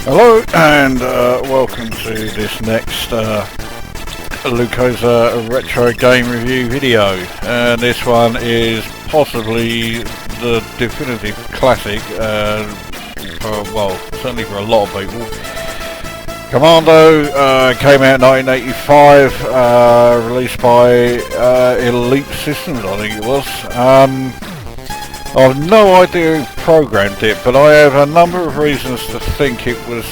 Hello and welcome to this next Lukozer retro game review video. And this one is possibly the definitive classic, certainly for a lot of people. Commando came out in 1985, released by Elite Systems, I think it was. I've no idea who programmed it, but I have a number of reasons to think it was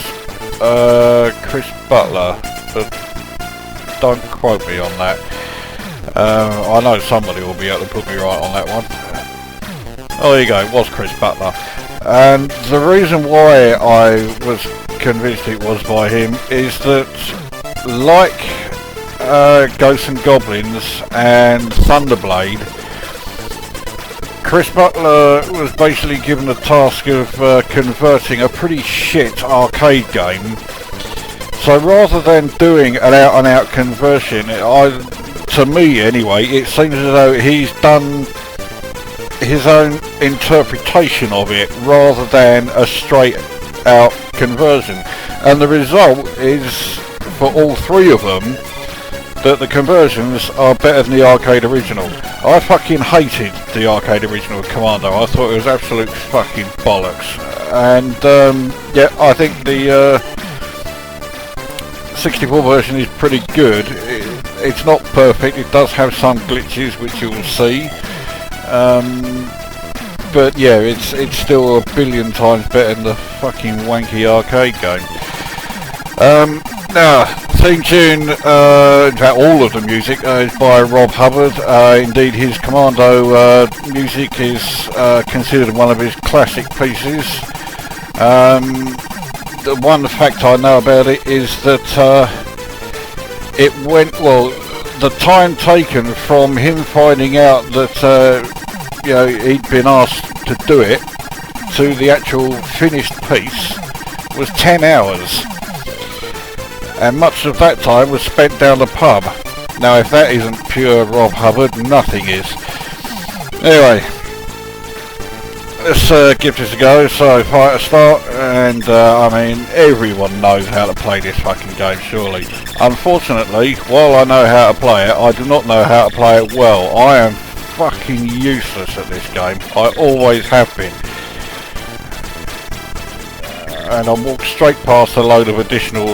Chris Butler, but don't quote me on that. I know somebody will be able to put me right on that one. Oh, there you go, it was Chris Butler. And the reason why I was convinced it was by him is that, like Ghosts and Goblins and Thunderblade, Chris Butler was basically given the task of converting a pretty shit arcade game. So rather than doing an out-and-out conversion, to me anyway, it seems as though he's done his own interpretation of it rather than a straight-out conversion. And the result is, for all three of them, that the conversions are better than the arcade original. I fucking hated the arcade original of Commando. I thought it was absolute fucking bollocks. And yeah, I think the 64 version is pretty good. It's not perfect. It does have some glitches, which you will see. But yeah, it's still a billion times better than the fucking wanky arcade game. Now, theme tune, in fact all of the music is by Rob Hubbard. Indeed, his Commando music is considered one of his classic pieces. The one fact I know about it is that the time taken from him finding out that he'd been asked to do it to the actual finished piece was 10 hours. And much of that time was spent down the pub. Now, if that isn't pure Rob Hubbard, nothing is. Anyway, let's give this a go. So, fighter start, and I mean, everyone knows how to play this fucking game, surely. Unfortunately, while I know how to play it, I do not know how to play it well. I am fucking useless at this game. I always have been. And I walked straight past a load of additional,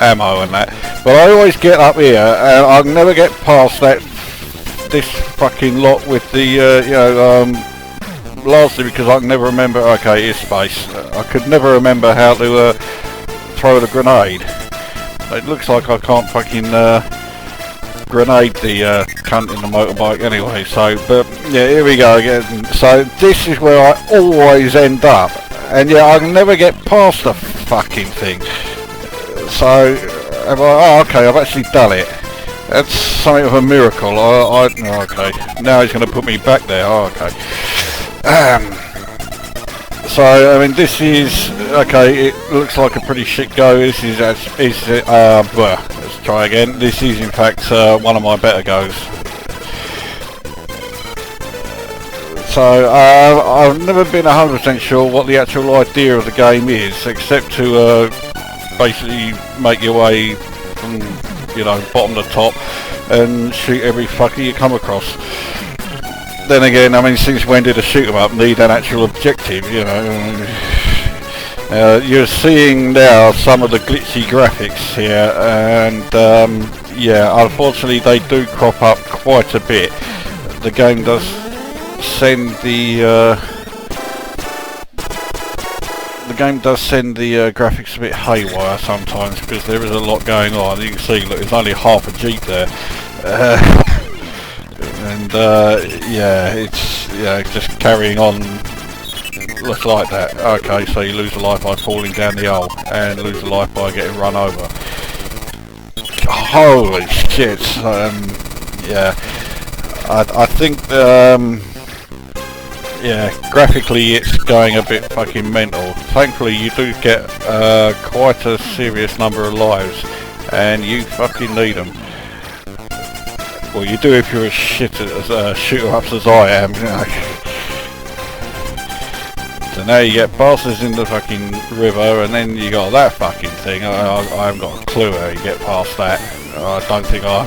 ammo and that, but I always get up here and I never get past this fucking lot with the largely because I can never remember. Okay, it's space. I could never remember how to throw the grenade. It looks like I can't fucking grenade the cunt in the motorbike anyway, so, but yeah, here we go again. So this is where I always end up, and yeah, I can never get past the fucking thing. So, okay, I've actually done it. That's something of a miracle. Okay, now he's going to put me back there. Oh, okay. So, I mean, this is, okay, it looks like a pretty shit go. This is, let's try again. This is, in fact, one of my better goes. So, I've never been 100% sure what the actual idea of the game is, except to, basically make your way from, bottom to top and shoot every fucker you come across. Then again, I mean, since when did a shoot 'em up need an actual objective, you're seeing now some of the glitchy graphics here, and yeah, unfortunately they do crop up quite a bit. The game does send the graphics a bit haywire sometimes because there is a lot going on. You can see, look, there's only half a Jeep there, and it's just carrying on just like that. Okay, so you lose a life by falling down the hole and lose a life by getting run over. Holy shit! Yeah, I think. Yeah, graphically it's going a bit fucking mental. Thankfully you do get quite a serious number of lives, and you fucking need them. Well, you do if you're as shit as shooter-ups as I am. now you get bastards in the fucking river, and then you got that fucking thing. I haven't got a clue how you get past that. I don't think I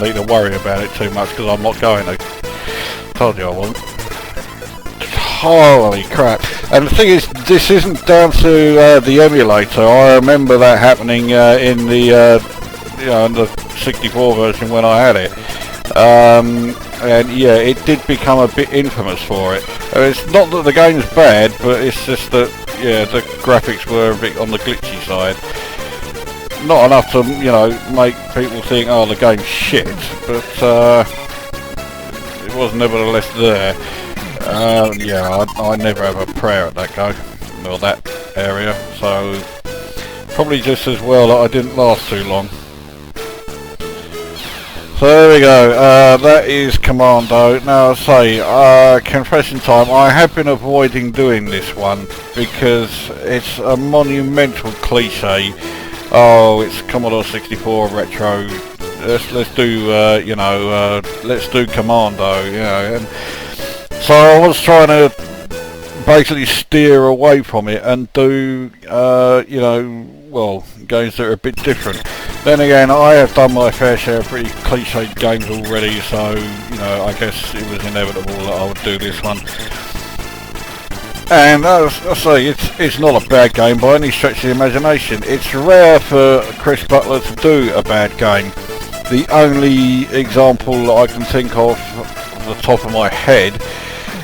need to worry about it too much because I'm not going to. Told you I wasn't. Holy crap! And the thing is, this isn't down to the emulator. I remember that happening in the in the 64 version when I had it. And yeah, it did become a bit infamous for it. It's not that the game's bad, but it's just that, yeah, the graphics were a bit on the glitchy side. Not enough to, you know, make people think, oh, the game's shit, but it was nevertheless there. Yeah, I never have a prayer at that go, or that area, so probably just as well that I didn't last too long. So there we go, that is Commando. Now I say, confession time, I have been avoiding doing this one because it's a monumental cliche. Oh, it's Commodore 64 retro, let's do, let's do Commando, you know. And so I was trying to basically steer away from it and do, well, games that are a bit different. Then again, I have done my fair share of pretty cliched games already, so, you know, I guess it was inevitable that I would do this one. And as I say, it's not a bad game by any stretch of the imagination. It's rare for Chris Butler to do a bad game. The only example that I can think of off the top of my head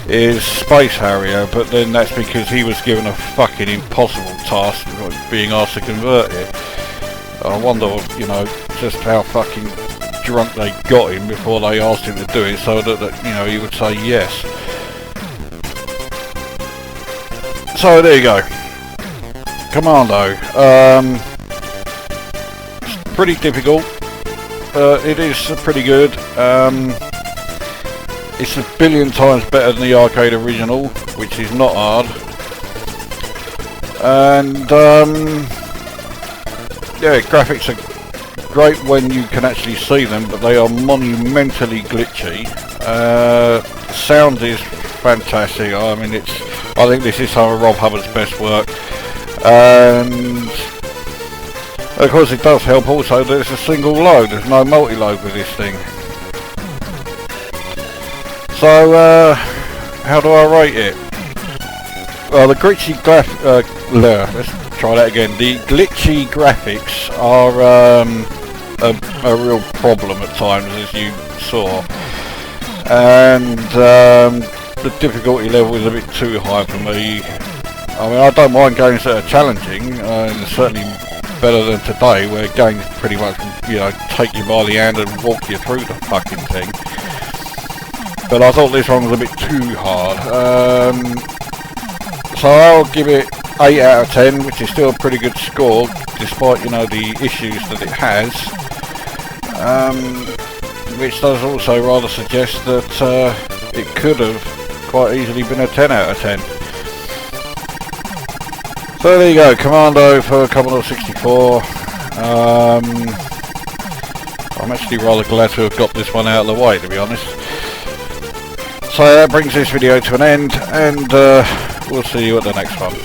is Space Harrier, but then that's because he was given a fucking impossible task of being asked to convert it. I wonder, you know, just how fucking drunk they got him before they asked him to do it, so that you know, he would say yes. So there you go, Commando. It's pretty difficult. It is pretty good. It's a billion times better than the arcade original, which is not hard. And yeah, graphics are great when you can actually see them, but they are monumentally glitchy. Sound is fantastic. I mean, I think this is some of Rob Hubbard's best work. And of course it does help also that it's a single load, there's no multi-load with this thing. So, how do I rate it? Well, the glitchy let's try that again. The glitchy graphics are a real problem at times, as you saw. And the difficulty level is a bit too high for me. I mean, I don't mind games that are challenging, and certainly better than today, where games pretty much, you know, take you by the hand and walk you through the fucking thing. But I thought this one was a bit too hard. So I'll give it 8 out of 10, which is still a pretty good score, despite, you know, the issues that it has. Which does also rather suggest that it could have quite easily been a 10 out of 10. So there you go, Commando for Commodore 64. I'm actually rather glad to have got this one out of the way, to be honest. So that brings this video to an end, and we'll see you at the next one.